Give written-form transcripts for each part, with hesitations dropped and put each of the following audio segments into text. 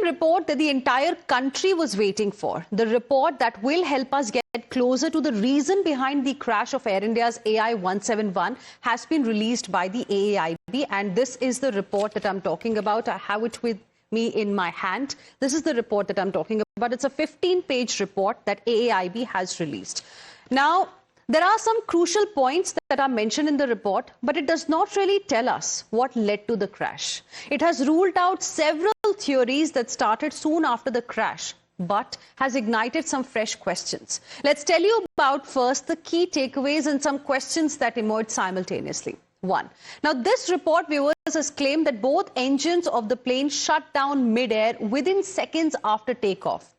report that the entire country was waiting for, the report that will help us get closer to the reason behind the crash of Air India's AI-171, has been released by the AAIB, and this is the report that I'm talking about. I have it with me in my hand. This is the report that I'm talking about. It's a 15-page report that AAIB has released. Now, there are some crucial points that are mentioned in the report, but it does not really tell us what led to the crash. It has ruled out several theories that started soon after the crash, but has ignited some fresh questions. Let's tell you about first the key takeaways and some questions that emerged simultaneously. One. Now, this report, viewers, has claimed that both engines of the plane shut down mid-air within seconds after takeoff.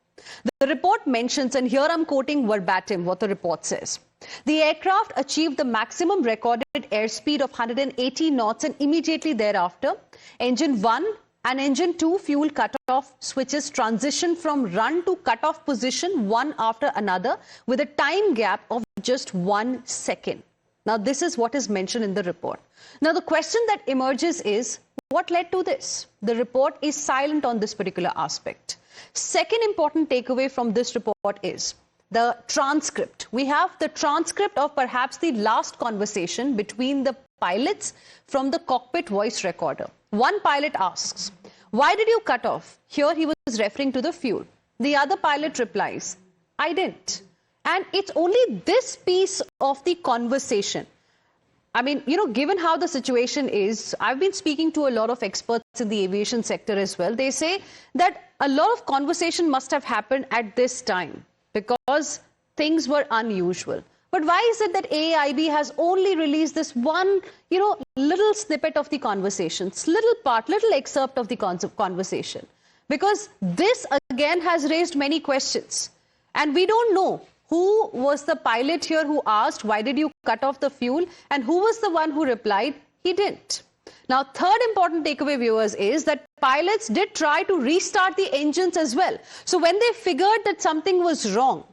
The report mentions, and here I'm quoting verbatim what the report says, the aircraft achieved the maximum recorded airspeed of 180 knots and immediately thereafter, engine 1 and engine 2 fuel cutoff switches transitioned from run to cutoff position one after another with a time gap of just 1 second. Now, this is what is mentioned in the report. Now, the question that emerges is, what led to this? The report is silent on this particular aspect. Second important takeaway from this report is the transcript. We have the transcript of perhaps the last conversation between the pilots from the cockpit voice recorder. One pilot asks, "Why did you cut off?" Here he was referring to the fuel. The other pilot replies, "I didn't." And it's only this piece of the conversation. I mean, given how the situation is, I've been speaking to a lot of experts in the aviation sector as well. They say that a lot of conversation must have happened at this time because things were unusual. But why is it that AAIB has only released this one, little snippet of the conversations, little part, little excerpt of the conversation? Because this again has raised many questions. And we don't know who was the pilot here who asked, "Why did you cut off the fuel?" and who was the one who replied, "He didn't." Now, third important takeaway, viewers, is that pilots did try to restart the engines as well. So when they figured that something was wrong,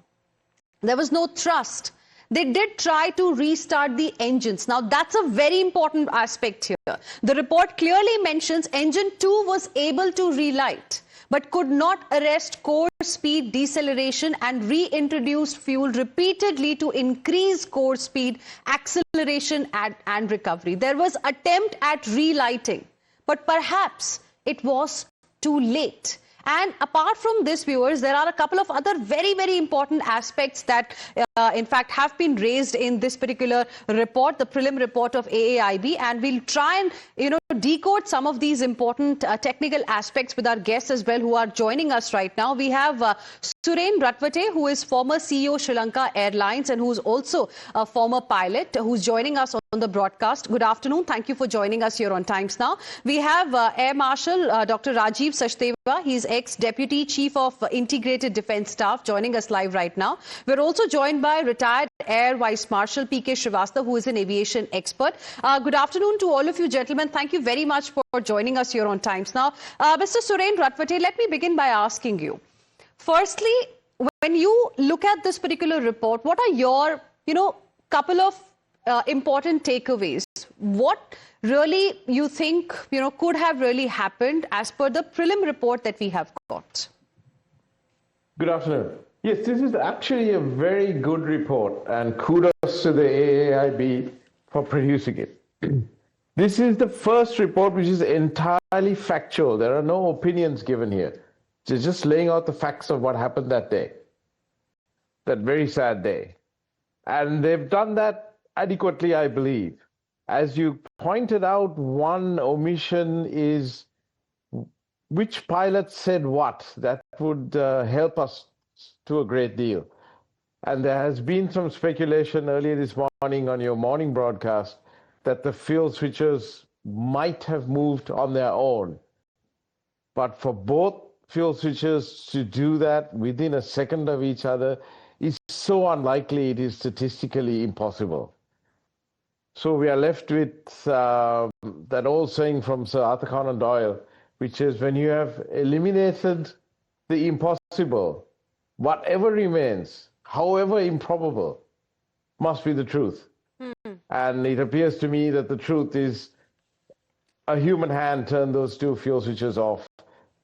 there was no thrust, they did try to restart the engines. Now, that's a very important aspect here. The report clearly mentions engine 2 was able to relight, but could not arrest core speed deceleration and reintroduced fuel repeatedly to increase core speed, acceleration and recovery. There was attempt at relighting, but perhaps it was too late. And apart from this, viewers, there are a couple of other very, very important aspects that, in fact, have been raised in this particular report, the prelim report of AAIB. And we'll try and, decode some of these important technical aspects with our guests as well who are joining us right now. We have Suren Ratwate, who is former CEO Sri Lanka Airlines and who's also a former pilot, who's joining us on the broadcast. Good afternoon. Thank you for joining us here on Times Now. We have Air Marshal Dr. Rajiv Sachdeva. He's ex-Deputy Chief of Integrated Defence Staff, joining us live right now. We're also joined by retired Air Vice Marshal P.K. Srivastava, who is an aviation expert. Good afternoon to all of you, gentlemen. Thank you very much for joining us here on Times Now. Mr. Suren Ratwate, let me begin by asking you. Firstly, when you look at this particular report, what are your, couple of important takeaways? What really you think, could have really happened as per the prelim report that we have got? Good afternoon. Yes, this is actually a very good report, and kudos to the AAIB for producing it. This is the first report which is entirely factual. There are no opinions given here. It's just laying out the facts of what happened that day, that very sad day. And they've done that adequately, I believe. As you pointed out, one omission is which pilot said what. That would help us to a great deal. And there has been some speculation earlier this morning on your morning broadcast that the fuel switches might have moved on their own. But for both fuel switches to do that within a second of each other is so unlikely, it is statistically impossible. So we are left with that old saying from Sir Arthur Conan Doyle, which is, when you have eliminated the impossible, whatever remains, however improbable, must be the truth. And it appears to me that the truth is a human hand turned those two fuel switches off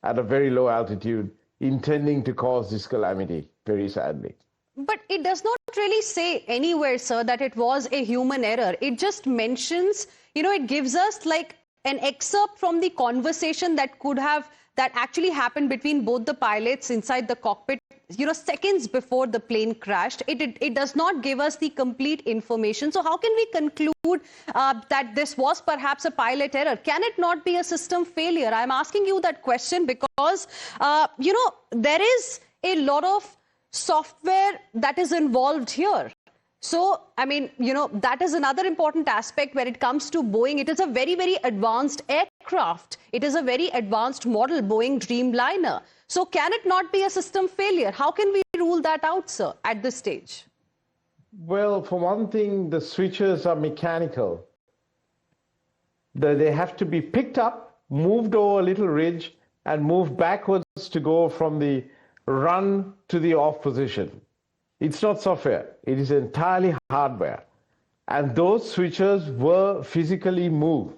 at a very low altitude, intending to cause this calamity, very sadly. But it does not really say anywhere, sir, that it was a human error. It just mentions, it gives us like an excerpt from the conversation that actually happened between both the pilots inside the cockpit, seconds before the plane crashed. It does not give us the complete information. So how can we conclude that this was perhaps a pilot error? Can it not be a system failure? I'm asking you that question because, there is a lot of software that is involved here. So, I mean, that is another important aspect when it comes to Boeing. It is a very, very advanced aircraft. It is a very advanced model, Boeing Dreamliner. So can it not be a system failure? How can we rule that out, sir, at this stage? Well, for one thing, the switches are mechanical. They have to be picked up, moved over a little ridge, and moved backwards to go from the run to the off position. It's not software. It is entirely hardware. And those switches were physically moved.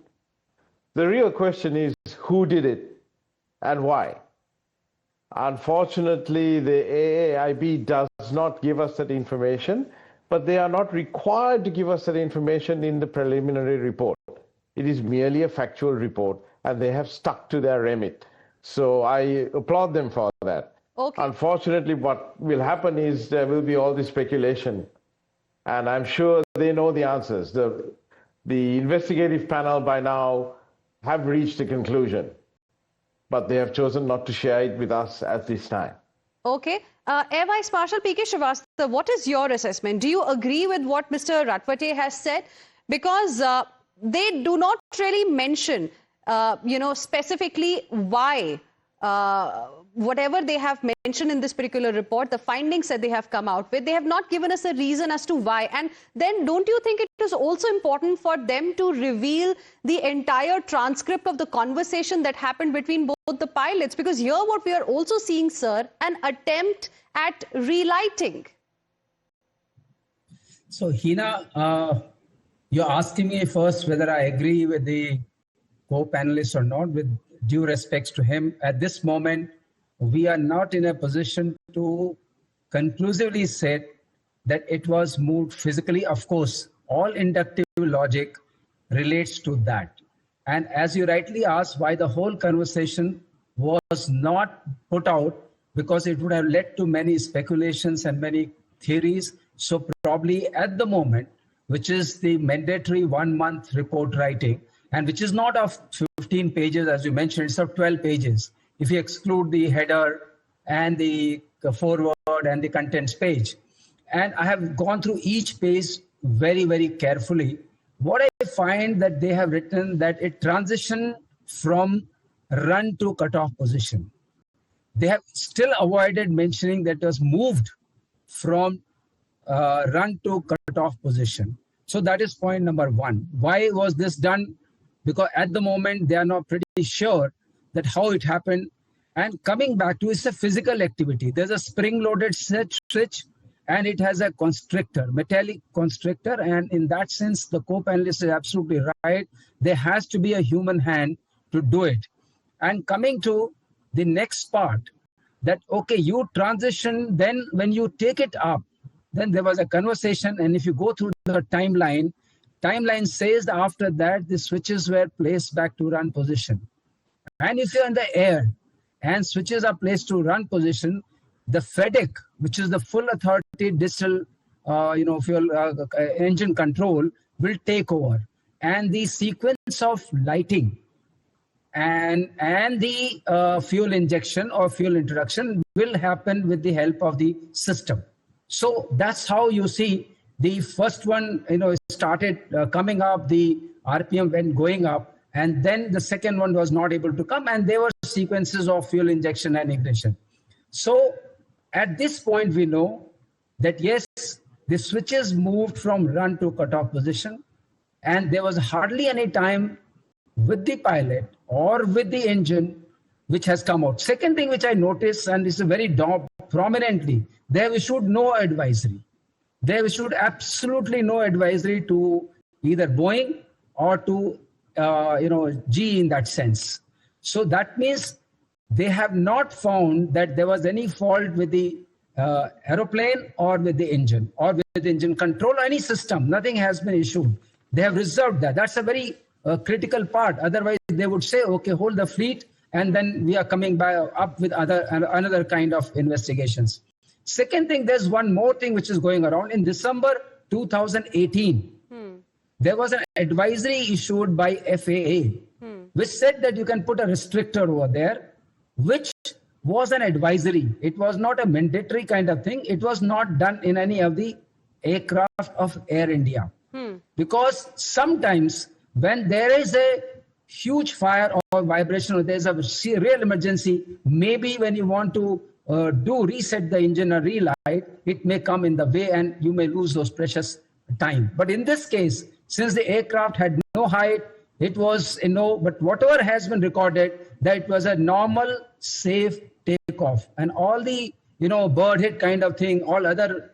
The real question is who did it and why? Unfortunately, the AAIB does not give us that information, but they are not required to give us that information in the preliminary report. It is merely a factual report, and they have stuck to their remit. So I applaud them for that. Okay. Unfortunately, what will happen is there will be all this speculation, and I'm sure they know the answers. The investigative panel by now have reached a conclusion, but they have chosen not to share it with us at this time. Okay. Air Vice Marshal P.K. Srivastava, what is your assessment? Do you agree with what Mr. Ratwate has said? Because they do not really mention, specifically why whatever they have mentioned in this particular report, the findings that they have come out with, they have not given us a reason as to why. And then don't you think it is also important for them to reveal the entire transcript of the conversation that happened between both the pilots? Because here what we are also seeing, sir, an attempt at relighting. So, Hina, you're asking me first whether I agree with the co-panelist or not. With due respects to him, at this moment, we are not in a position to conclusively say that it was moved physically. Of course, all inductive logic relates to that. And as you rightly asked, why the whole conversation was not put out, because it would have led to many speculations and many theories. So probably at the moment, which is the mandatory 1 month report writing, and which is not of 15 pages, as you mentioned, it's of 12 pages. If you exclude the header and the forward and the contents page. And I have gone through each page very, very carefully. What I find that they have written that it transitioned from run to cutoff position. They have still avoided mentioning that it was moved from run to cutoff position. So that is point number one. Why was this done? Because at the moment, they are not pretty sure that how it happened. And coming back to, it's a physical activity. There's a spring-loaded switch, and it has a constrictor, metallic constrictor. And in that sense, the co-panelist is absolutely right. There has to be a human hand to do it. And coming to the next part, that, okay, you transition, then when you take it up, then there was a conversation. And if you go through the timeline says that after that, the switches were placed back to run position. And if you're in the air and switches are placed to run position, the FEDEC, which is the full authority digital fuel engine control, will take over. And the sequence of lighting and the fuel injection or fuel introduction will happen with the help of the system. So that's how you see the first one, started coming up, the RPM went going up, and then the second one was not able to come, and there were sequences of fuel injection and ignition. So at this point, we know that yes, the switches moved from run to cutoff position, and there was hardly any time with the pilot or with the engine which has come out. Second thing which I noticed, and this is very prominently, they have issued no advisory. They have issued absolutely no advisory to either Boeing or to GE in that sense. So that means they have not found that there was any fault with the aeroplane or with the engine or with engine control or any system. Nothing has been issued. They have reserved that. That's a very critical part. Otherwise, they would say, okay, hold the fleet, and then we are coming up with another kind of investigations. Second thing, there's one more thing which is going around. In December 2018, there was an advisory issued by FAA, which said that you can put a restrictor over there, which was an advisory. It was not a mandatory kind of thing. It was not done in any of the aircraft of Air India. Because sometimes when there is a huge fire or vibration or there's a real emergency, maybe when you want to reset the engine or relight, it may come in the way and you may lose those precious time. But in this case, since the aircraft had no height, it was, but whatever has been recorded, that it was a normal, safe takeoff. And all the, bird hit kind of thing, all other,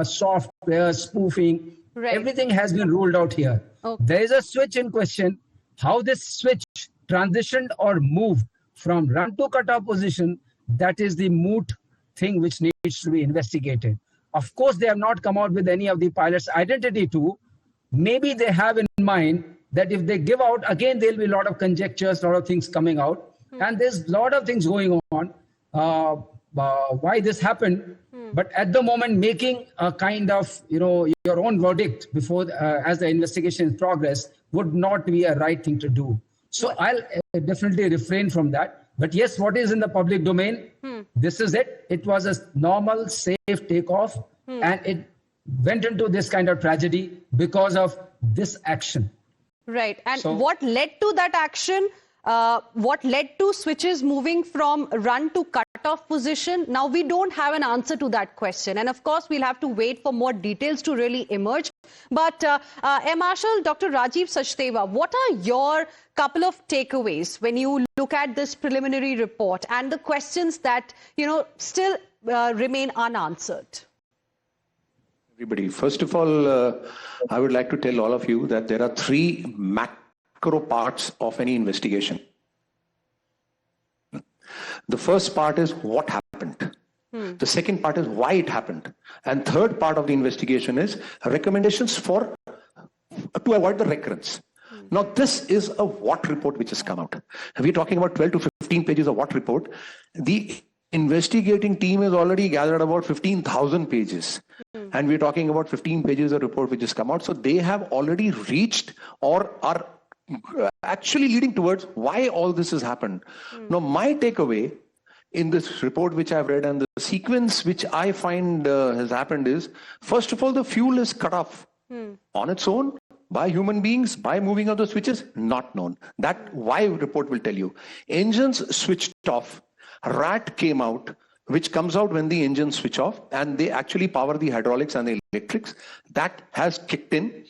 software, spoofing, right, everything has been ruled out here. Okay. There is a switch in question. How this switch transitioned or moved from run to cutoff position, that is the moot thing which needs to be investigated. Of course, they have not come out with any of the pilot's identity too. Maybe they have in mind that if they give out, again, there'll be a lot of conjectures, a lot of things coming out. And there's a lot of things going on, why this happened. But at the moment, making a kind of, your own verdict before, as the investigation is progress, would not be a right thing to do. So I'll definitely refrain from that. But yes, what is in the public domain, this is it. It was a normal, safe takeoff, and it went into this kind of tragedy because of this action. Right. And what led to that action? What led to switches moving from run to cutoff position? Now, we don't have an answer to that question. And of course, we'll have to wait for more details to really emerge. But Air Marshal Dr. Rajiv Sachdeva, what are your couple of takeaways when you look at this preliminary report and the questions that, still remain unanswered? Everybody, first of all, I would like to tell all of you that there are three macro parts of any investigation. The first part is what happened. The second part is why it happened. And third part of the investigation is recommendations to avoid the recurrence. Now, this is a what report which has come out. We're talking about 12 to 15 pages of what report. The investigating team has already gathered about 15,000 pages. And we're talking about 15 pages of report which has come out. So they have already reached or are actually leading towards why all this has happened. Now, my takeaway in this report which I've read and the sequence which I find has happened is, first of all, the fuel is cut off on its own by human beings, by moving of the switches, not known. That why report will tell you. Engines switched off. RAT came out, which comes out when the engines switch off, and they actually power the hydraulics and the electrics. That has kicked in.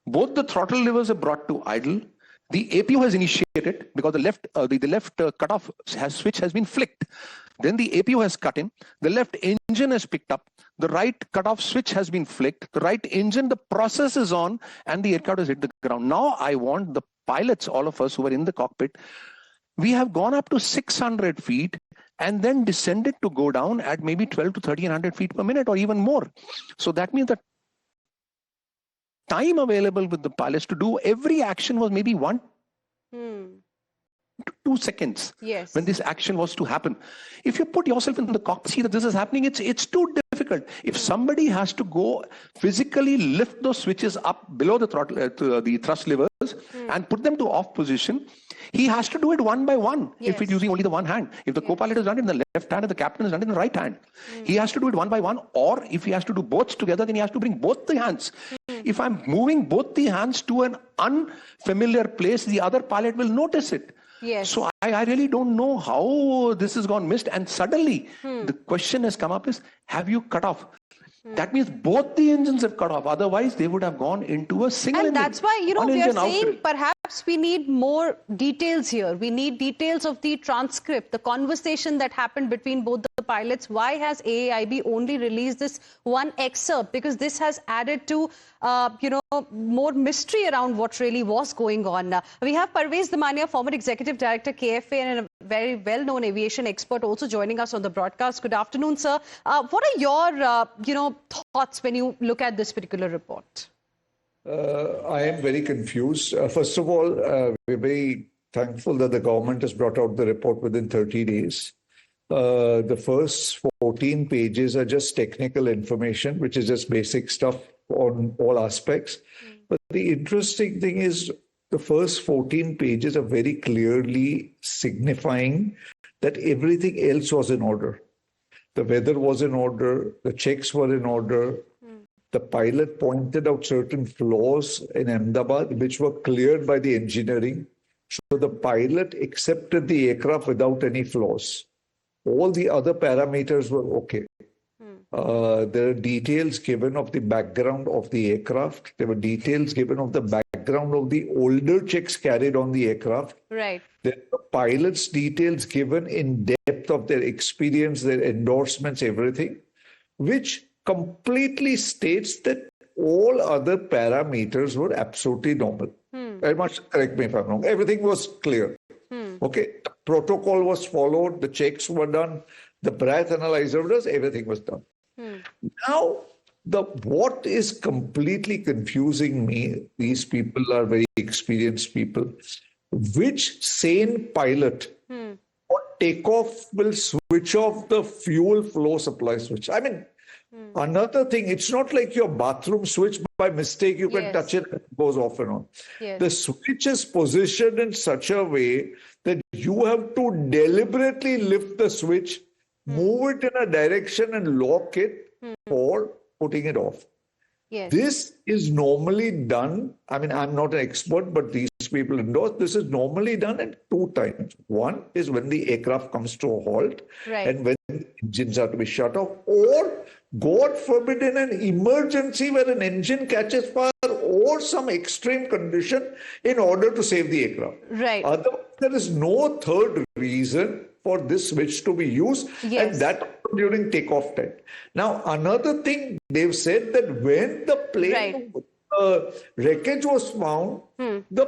Both the throttle levers are brought to idle. The APU has initiated because the left cutoff switch has been flicked. Then the APU has cut in. The left engine has picked up. The right cutoff switch has been flicked. The right engine, the process is on, and the aircraft has hit the ground. Now I want the pilots, all of us who are in the cockpit, we have gone up to 600 feet and then descended to go down at maybe 12 to 1300 feet per minute or even more. So that means that time available with the pilots to do every action was maybe 1 to 2 seconds. Yes. When this action was to happen. If you put yourself in the cockpit, see that this is happening, it's too difficult. If somebody has to go physically lift those switches up below the throttle, the thrust levers and put them to off position, he has to do it one by one. Yes. If it's using only the one hand. If the co-pilot is done it in the left hand and the captain is done it in the right hand. He has to do it one by one, or if he has to do both together, then he has to bring both the hands. If I'm moving both the hands to an unfamiliar place, the other pilot will notice it. Yes. So I really don't know how this has gone missed. And suddenly the question has come up is, have you cut off? That means both the engines have cut off. Otherwise, they would have gone into a single engine. And that's why, we are saying perhaps we need more details here. We need details of the transcript, the conversation that happened between both the pilots, why has AAIB only released this one excerpt? Because this has added to, more mystery around what really was going on. We have Parvez Damania, former Executive Director, KFA, and a very well-known aviation expert also joining us on the broadcast. Good afternoon, sir. What are your, thoughts when you look at this particular report? I am very confused. First of all, we're very thankful that the government has brought out the report within 30 days. The first 14 pages are just technical information, which is just basic stuff on all aspects. But the interesting thing is the first 14 pages are very clearly signifying that everything else was in order. The weather was in order, the checks were in order. The pilot pointed out certain flaws in Ahmedabad, which were cleared by the engineering. So the pilot accepted the aircraft without any flaws. All the other parameters were okay. There are details given of the background of the aircraft. There were details given of the background of the older checks carried on the aircraft. Right. There are pilots' details given in depth of their experience, their endorsements, everything, which completely states that all other parameters were absolutely normal. I must correct me if I'm wrong. Everything was clear. Okay, the protocol was followed, the checks were done, the breath analyzer was, everything was done. Now, what is completely confusing me, these people are very experienced people, which sane pilot or takeoff will switch off the fuel flow supply switch? I mean, another thing, it's not like your bathroom switch by mistake, you can touch it, it goes off and on. The switch is positioned in such a way that you have to deliberately lift the switch, move it in a direction and lock it for putting it off. This is normally done. I mean, I'm not an expert, but these people endorse. This is normally done at two times. One is when the aircraft comes to a halt and when engines are to be shut off, or God forbid in an emergency where an engine catches fire or some extreme condition in order to save the aircraft. Otherwise, there is no third reason for this switch to be used, and that during takeoff time. Now, another thing, they've said that when the plane wreckage was found, the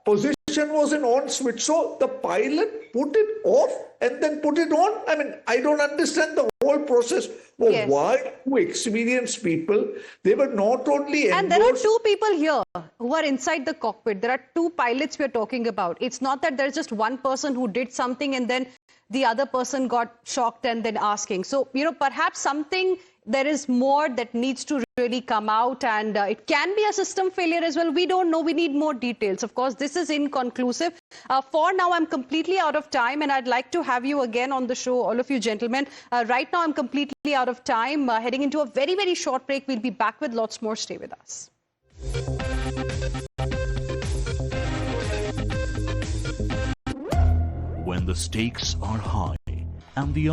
position was an on switch. So the pilot put it off and then put it on. I mean, I don't understand the whole process. Well, why two experienced people, they were not only And there are two people here who are inside the cockpit. There are two pilots we're talking about. It's not that there's just one person who did something and then the other person got shocked and then asking. So, perhaps there is more that needs to really come out, and it can be a system failure as well. We don't know. We need more details. Of course, this is inconclusive. For now, I'm completely out of time, and I'd like to have you again on the show, all of you gentlemen. Right now, I'm completely out of time. Heading into a very, very short break. We'll be back with lots more. Stay with us. When the stakes are high and the